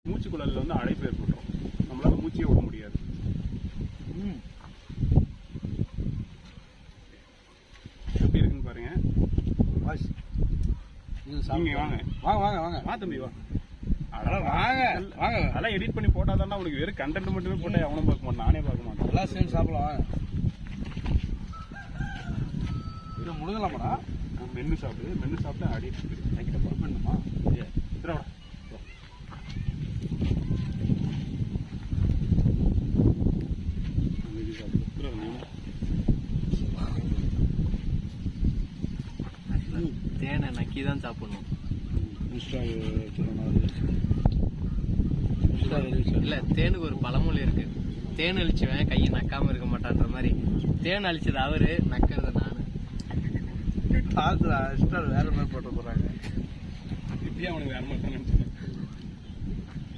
மூச்சுக்குழலில் வந்து அடைப்பு ஏற்பட்டுரும். நம்மளால மூச்சையே விட முடியாது. எப்படி இருக்குன்னு பாருங்க. நீங்க வாங்க வாங்க வாங்க வாங்க வா தம்பி வா. வாங்க வாங்க. அதெல்லாம் எடிட் பண்ணி போட்டாதான் உனக்கு வெறும் கண்டென்ட் மட்டுமே போட்டா எவனும் பார்க்க மாட்டான். நானே பார்க்க மாட்டேன். எல்லாம் சேர்ந்து சாப்பிடலாம் வாங்க. இது முழுங்கலாமாடா? மென்னு சாப்பிட்டு அடி வைக்கிட்ட பண்ணுமா? திருவா தேனை நக்கி தான் சாப்பிடணும். இல்ல, தேனுக்கு ஒரு பழமொழி இருக்கு. தேன் அழிச்சுவேன் கையை நக்காம இருக்க மாட்டான்ற மாதிரி. தேன் அழிச்சது அவரு, நக்கிறது நானு. வேற மாதிரி போட்டு போறாங்க. இப்படியே அவனுக்கு வேற மாதிரி